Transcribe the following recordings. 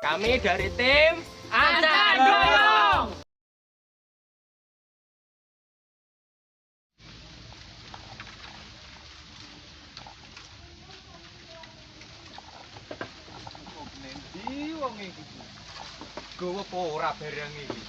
Kami dari tim Ancar Doyong. Nendi wong iki. Gowo apa ora barang iki?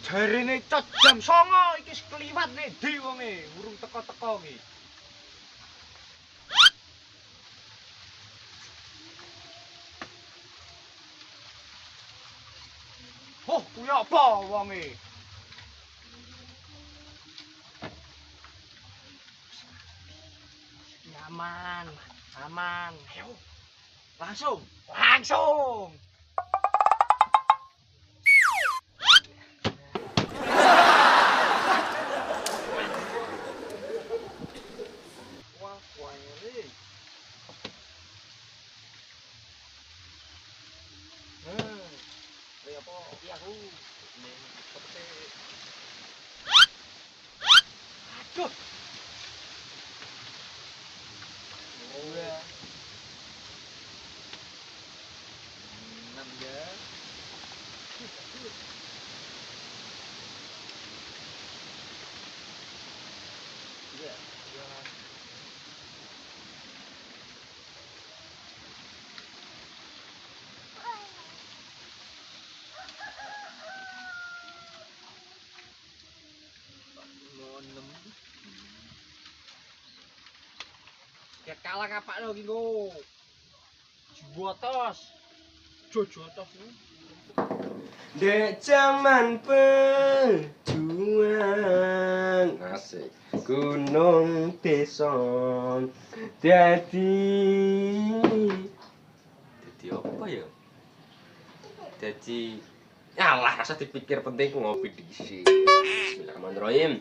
Jarine cot jam 09.00 iki kliwat nendi wonge, urung teko-teko iki. Oh, kuwi apa wonge? Aman, aman. Ayo. Langsung, langsung. Wah, kuwi. Kaya apa? Iki aku ning pete. Aduh. Oh ya. 6 ya. Iya, ya. Monem. Ya kalah kapak lo iki go. Juwotos. Jojotos ini. Dek zaman pejuang asik gunung beson jadi apa ya jadi alah rasa dipikir penting ku ngopi dhisik. Bismillahirrahmanirrahim.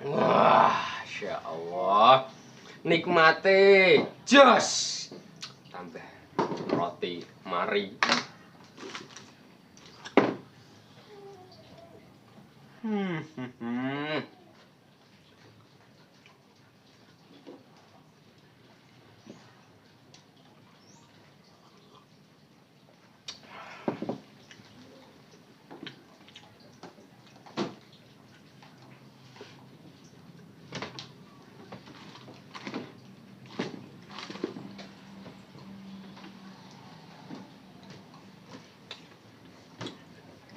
Wah, Masya Allah nikmati jos tambah roti mari.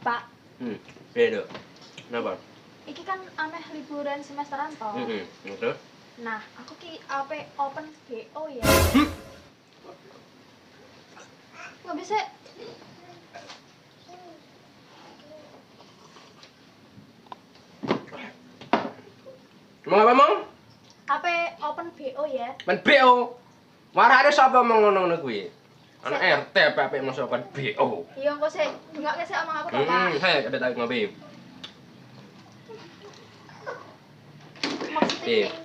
Pak, Beda. Kenapa? iki kan ameh liburan semesteran toh. Terus? Nah, aku ki ape open BO ya. Nggak bisa. Mau apa mau? Ape open BO ya. Men BO. Warane sapa mau ngono-ngono kuwi? Anak RT apa masuk kan BO. Iya, engko sik dengake sik omong aku toh, Pak. Hei, ada tahu ngopi.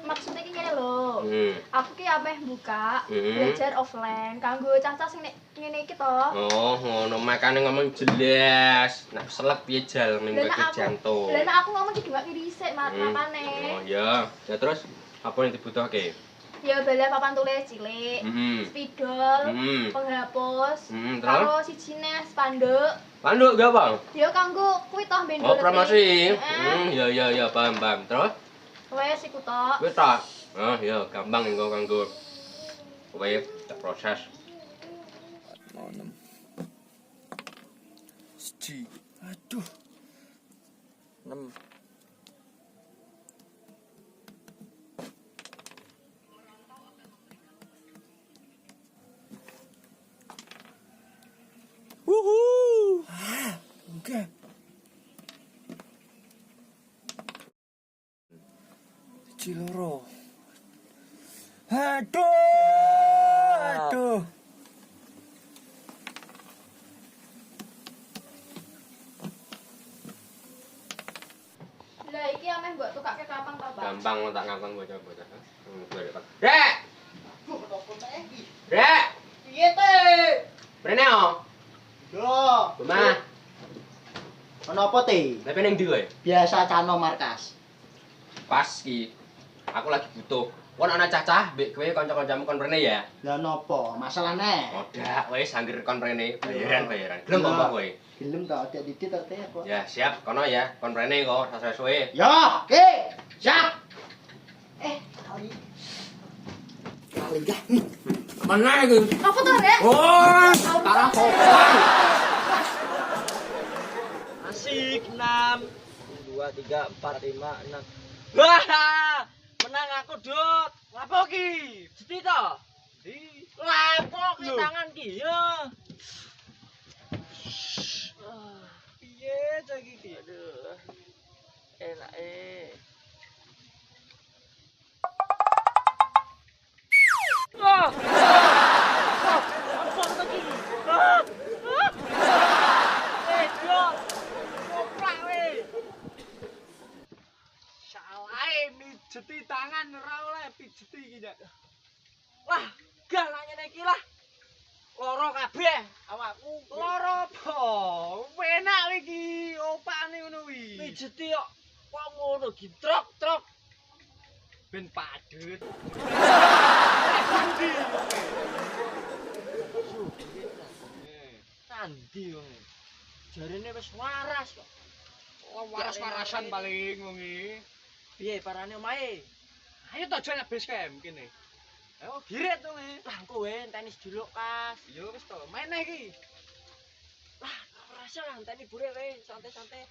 Maksudnya ki ngene lho. Aku ki ameh buka Hmm. belajar offline kanggo cah-cah sing ngene iki toh. Oh, ngono makane ngomong jelas. Nak selek piye jal ning bagian jantung. Lah nek aku ngomong ki dengake dhisik makane. Oh iya. Ya terus apa yang dibutuhke? Ya bala papan tulis cilik, spidol, penghapus, Terus? karo sijine spanduk. Panduk gak apa? Ya kanggo kuwi toh ben Oh, promosi. Heeh. Ya paham. Terus? Wes iku tok. Wis ta. Oh, ya gampang engko kanggo kowe tak proses. Mau 6. Siji. Aduh. 6. Enggak. Ciloro. Aduh. gampang tak ngakon bocah-bocah. Rek. Rek. Piye te? Rene oh. Yo. Buma. Ono apa te? Tapi ning ndi kowe? Biasa cano markas. Pas ki. Aku lagi butuh. Kon ana cacah mbek kowe kanca-kancamu kon rene ya. Lah nopo? Masalahne? Odak wis anggere kon rene bayaran. Gelem apa kowe? Gelem ta ada titik ta teh apa? Ya, siap kono ya. Kon rene kok sesuai. Yo, oke. Siap. Kali. Kali ya. Mana iki? Apa tuh, Rek? Oh, parah kok. Asik 6 2 3 4 5 6. Wah! Menang aku, Dut. Lapo ki? Sedih to? Di Lapo ki Loh. tangan ki ya. piye cah iki? Aduh. Enak Wah! Apa lagi? Dut. Koplak weh. Salahe mijeti tangan ora oleh pijeti iki, Cak. Wah, gal nanya iki lah. Loro kabeh awakku. Loro apa? Enak iki, opane ngono kuwi. Pijeti kok ngono ki trok. Ben padhet. Sandi wong. Jarene wis waras kok. Waras-warasan paling wong iki. Piye parane omahe? Ayo tak join base camp kene. Ayo giret to, Me. Lah kowe tenis dulu, Kas. Yo wis to, main iki. Lah, ora rasa lah enteni bure wae, santai-santai.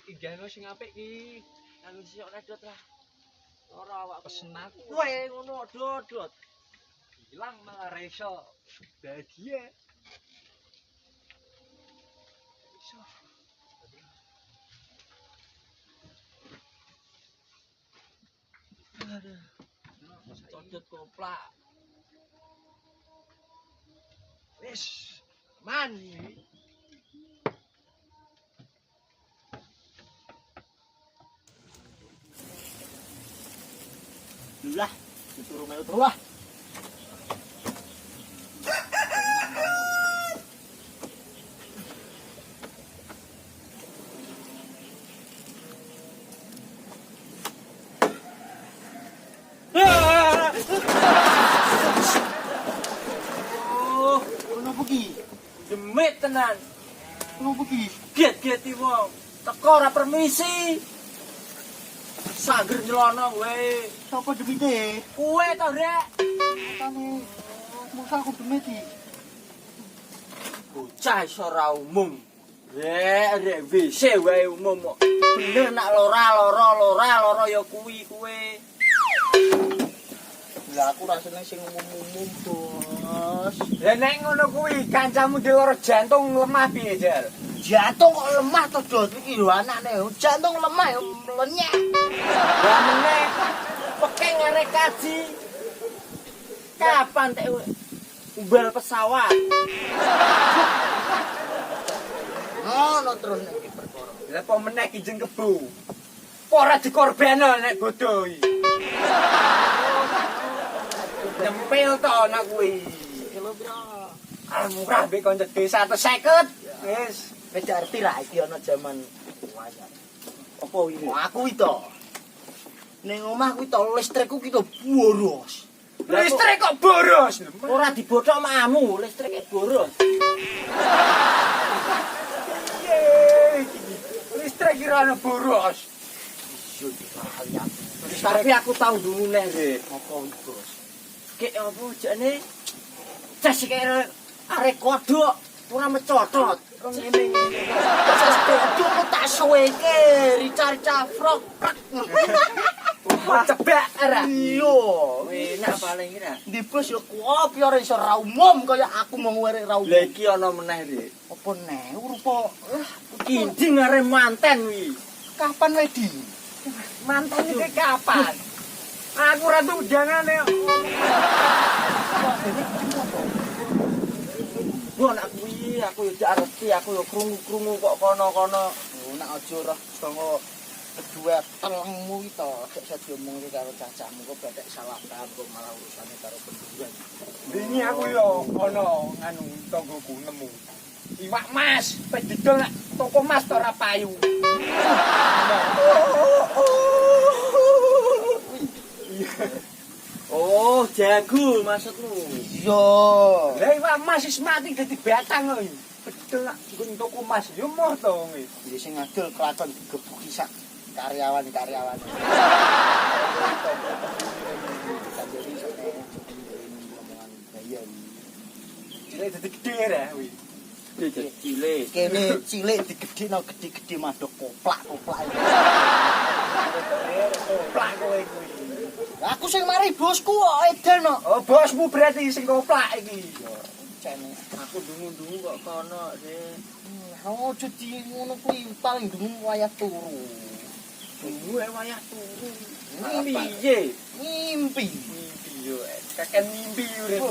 Iki gano sing apik iki. Nang sisok nedot lah. Ora awak Pesen aku. kowe ngono dodot. Hilang malah reso. Bahagia. Iso. Aduh. Dodot koplak. Wis, man iki. Lah, disuruh melu terus lah. Oh, Ono iki? demit tenan. Ono iki? Get-geti wong. Teko ora permisi. Sangger nyelono kowe. Sopo demite? Kowe to, Rek? Tane musa aku demiti. Bocah iso ora umum. Rek WC wae umum kok. Bener nak loro ya kuwi kowe. Lah aku rasane sing umum-umum, Bos. Lah nek ngono kuwi kancamu dhewe ora jantung lemah piye, Jal? Jantung kok lemah to, Dot. Iki lho anakne. Jantung lemah ya melenyek. Lah meneh pekeng arek kaji. Kapan tek umbal pesawat? Ngono terus nek iki perkara. Lah apa meneh ki jeng kebu? Apa ora dikorbano nek bodoh iki? Nyempil to anak kuwi. Kilo pira? Ah murah mbek kanca desa 150. Wis. Wis arti ra iki ana jaman wayang. Apa iki? Aku iki to. Ning omah kuwi to listrikku ki to boros. Listrik kok boros. Ora dibothok mamu, listrike boros. Listrik kira ana boros. Yo dikali aku. Tapi aku tau dulu nek, Rek. Apa iki, Bos? Kek apa jane? Jas iki arek kodok ora mecotot. Ngene. Terus kodok kok tak suweke rica-rica frog. Wah, cebak ora. Iya. Enak paling ora. Di bus yo kopi ora iso ra umum kaya aku mau werek ra umum. Lah iki ana meneh, Rek. Apa neh rupa Kinjing arek manten wi. kapan wedi? Manten iki kapan? Aku ora tuh undangane. Gua nak aku yo gak arti, aku yo krungu-krungu kok kono-kono. Oh, nek aja ora sanga kedua telengmu itu gak bisa diomongin karo cacahmu kok badek salah paham kok malah urusannya karo pendudukan. Ini aku yo ono nganu tonggoku nemu. Iwak mas, pe didol nek toko mas tok ora payu. Oh, jago maksudmu. Iya. Lah iwak mas wis mati dadi batang kok. Bedol nek nggon toko mas yo moh to wong. Jadi sing ngadol kelakon digebuki sak karyawan-karyawan. Jadi omongan gaya. Cilik dadi gedhe ra kuwi. Cilik. Kene cilik digedheno gede-gede madhok koplak-koplak. Plak kowe kuwi. Aku sing mari bosku kok edan kok. Oh, bosmu berarti sing koplak iki. Cene. Aku dungu-dungu kok kono sih. Ojo di ngono kuwi paling dungu wayah turu. Dungu wayah turu. Ngimpi. Piye? Ngimpi. Mimpi yo. Kakek mimpi urip.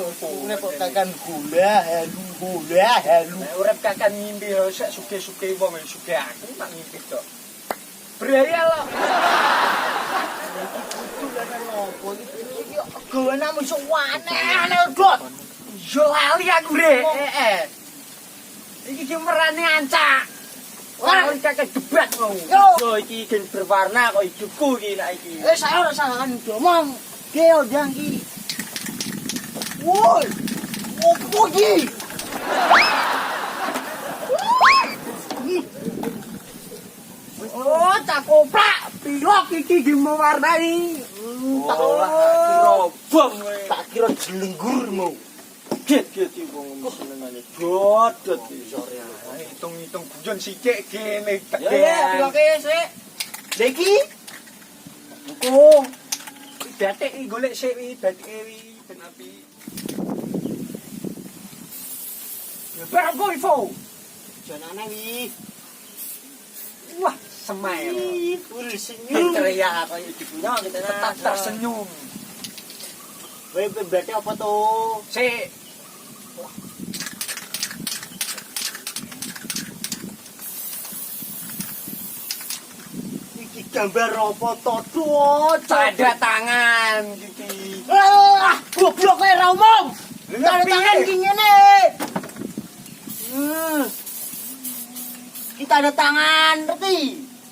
Nek kok tekan gula halu. Nek urip kakek ngimpi yo sek suge-suge wong sugih aku tak ngimpi tok. Beraya lo. Gawenamu iso aneh-aneh dot. Yo lali aku bre. Iki ki merane ancak. Ora kakek debat mau. Yo, Iki gen berwarna kok hidupku iki nek iki. saya ora salah kan ngomong. Keo jang ki. Woi. Opo ki? Oh, tak koplak. Pilok iki ki mewarnai. Oh, bom kowe. Tak kira jelenggurmu. Get wong senengane bodot sore. Hitung-hitung guyon sithik kene Ya ya, piloke sik. Leki? Oh. Batik iki golek sik wi, batik wi ben apik. Ya barang kowe fo. Janane wi. Wah, semai. Full senyum. Teriak kaya dibuno kita Tetap tersenyum. Kowe berarti apa tuh? Sik. Iki gambar apa to, Dot? Tanda tangan iki. Ah, goblok kowe ra umum. Tanda tangan iki ngene. Kita ada tangan, ngerti?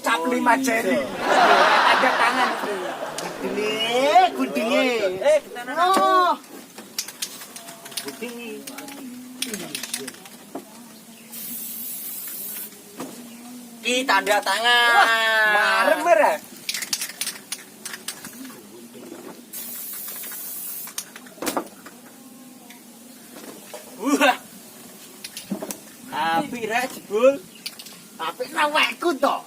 Cap 5 jari. Tanda tangan iki. Gudine. kita Oh. Gudine. Ki tanda tangan. Marem merah. Wah. Api ra jebul. Tapi nawekku to.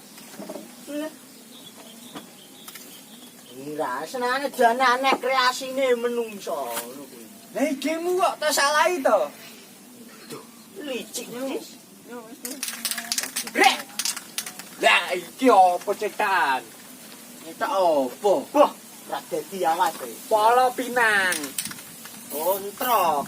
Ira senane jane aneh kreasine menungso ngono kuwi. Lah iki mu kok tak salahi to. Licik wis. Rek. Lah iki opo cetan? Nyetak opo? Wah, ra dadi awas e. Polo Pinang. Oh, trok.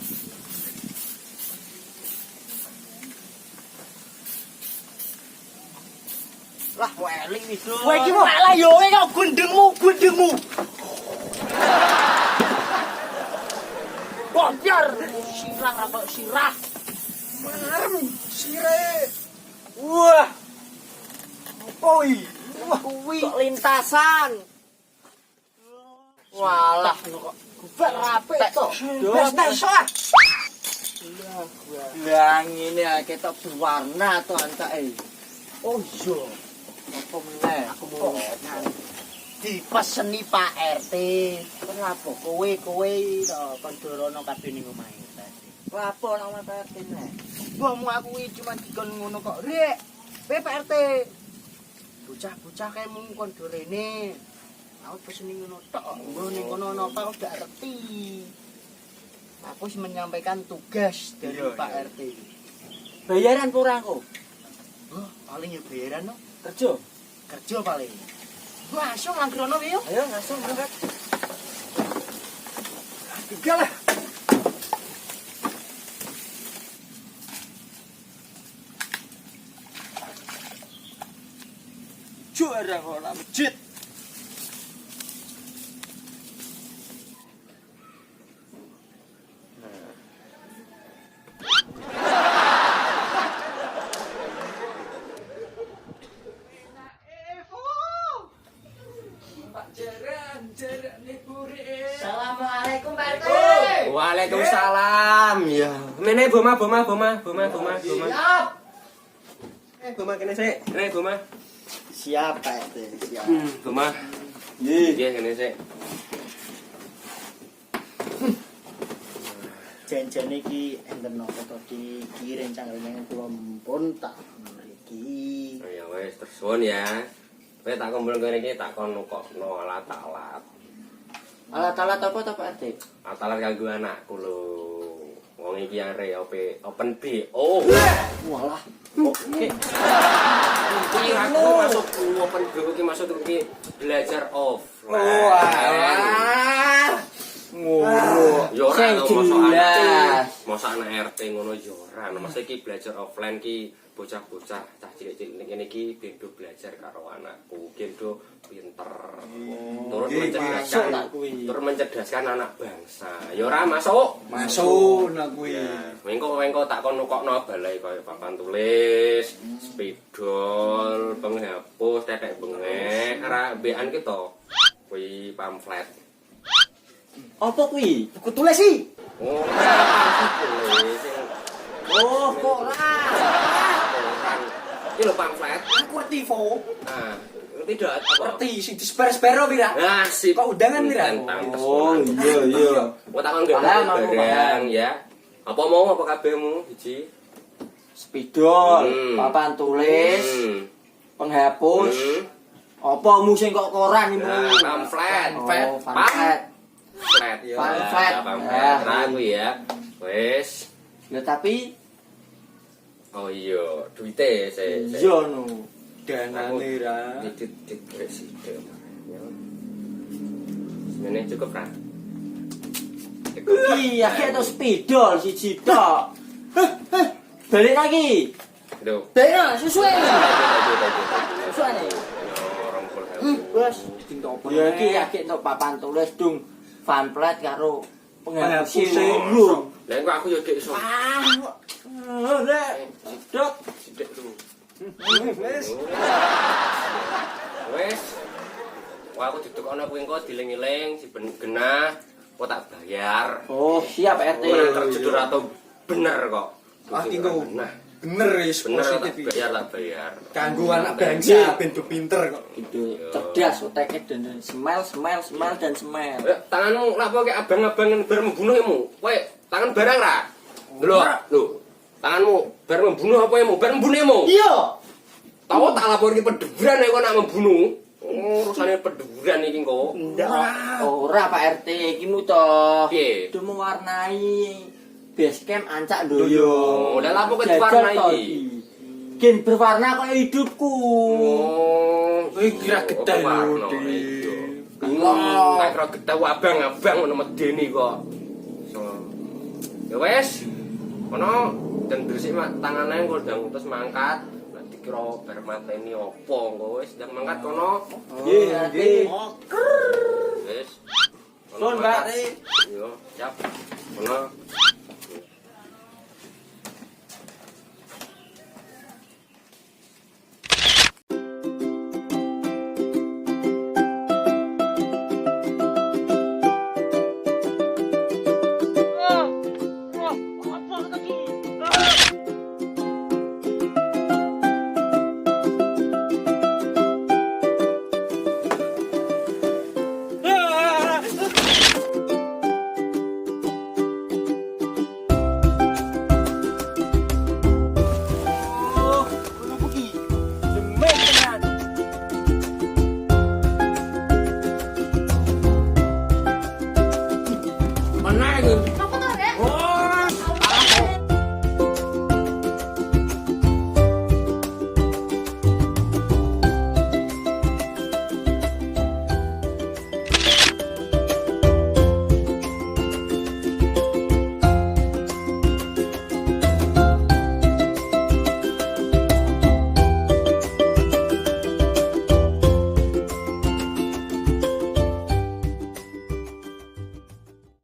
Lah, weling wis. Kowe iki malah yo kok gundengmu. Bocor sirah apa sirah. Marem sire. Wah. Opo iki? Wah, kuwi Kok lintasan. walah kok gubak rapi to. Wes ah. Lah ngene akeh tok berwarna to antake. Oh iya. Apa meneh? Aku mau dipeseni Pak RT. Kenapa kowe to kondorono kabeh ning omahe. Lapo nang Pak RT nek? Wong aku iki cuma dikon ngono kok. Rek, Pak RT. Bocah-bocah kae mung kondorene. Aku peseni ngono tok. Nggo ning kono napa aku gak ngerti. Aku wis menyampaikan tugas dari Iya, Pak iya. RT. Bayaran kurang kok. Oh, paling ya bayaran no. Kerja. Kerja paling. Langsung langkrono yo. Ayo langsung berangkat. Tiga lah. Cuk barang kok nak masjid. Assalamualaikum Pak RT. Waalaikumsalam. Ya. Mene Boma. Siap. Boma kene sik. Rene Boma. Siap Pak RT, siap. Boma. Nggih. Nggih kene sik. Janjane iki enten napa to iki rencang renang kula mumpun tak mriki. Oh ya wis tersuwun ya. Kowe tak kumpul kene iki tak kon nukokno alat-alat. Alat-alat apa to Pak RT? Alat kanggo anakku lho. Wong iki are open BO. Walah. Oke. Iki aku masuk open BO iki masuk iki belajar offline. Wah. Ngono. Yo ora Sing mosok jelas. mosok anak RT ngono yo ora. Masa iki belajar offline ki bocah-bocah cah cilik-cilik ngene iki bendo belajar karo anakku. Bendo pinter. Turut masuk tak mencerdaskan. kuwi. Turut mencerdaskan anak bangsa. Yo ora masuk. Masuk nak kuwi. Wengko tak kon nukokno balai kaya papan tulis, spidol, penghapus, tetek bengek, ora mbekan ki to. Kuwi pamflet. Apa kuwi? Buku tulis sih. Oh, pamflet tulis. Oh, kok ora. Iki lho pamflet. Aku ngerti fo. Nah, ngerti dak apa? Ngerti sing disper-spero pira? Nah, sip. Kok undangan pira? Oh, iya. Kok tak nggo Paham, barang ya. Apa mau apa kabehmu? Biji. Spidol, papan tulis, penghapus. Apa mu sing kok koran iki? Nah, pamflet. Oh, pamflet. Pamflet. Pamflet. Pamflet. Ragu ya. Wes. Ya tapi Oh iya, duite saya. iya no. Danane ra. Titik presiden. Semene cukup ra? Iya, kayak to spidol siji tok. Balik lagi. Aduh. Balik sesuai. Sesuai. Orang Bos, ya iki akeh tok papan tulis dung pamflet karo penghapus lho. Lah kok aku yo gek iso. Dok. Sithik tuh. Wes. Wes. Wah aku ditukokno kuwi engko diling-iling si genah kok tak bayar. Oh, siap RT. Ora terjedur atau bener kok. Ah iki kok Nah, bener wis bener tak positif iki. bayar tak bayar. Kanggo anak bangsa ben do pinter kok. Gitu. Cerdas otaknya dan smile dan smile. Tanganmu lha kok kayak abang-abangan bar membunuh emu. Kowe tangan barang ra? Lho. Tanganmu bar membunuh apa emu? Bar membunuh emu. Iya. Tahu tak lapor ki peduran kok nak membunuh. Urusane peduran iki kok. Ora Pak RT, iki mu to. Piye? Itu mewarnai base camp ancak ndoyo. Oh, lah apa kok diwarnai? Gen berwarna kaya hidupku. Oh, Kowe kira gedhe lho, Iya. Tak kira gedhe abang-abang ngono medeni kok. Ya wes. Kono dan bersih tangane engko ndang terus mangkat. Nek dikira bar mateni apa engko wis ndang mangkat kono. Nggih. Wis. Sun, Mbak. Yo, siap. Kono. Mana ini?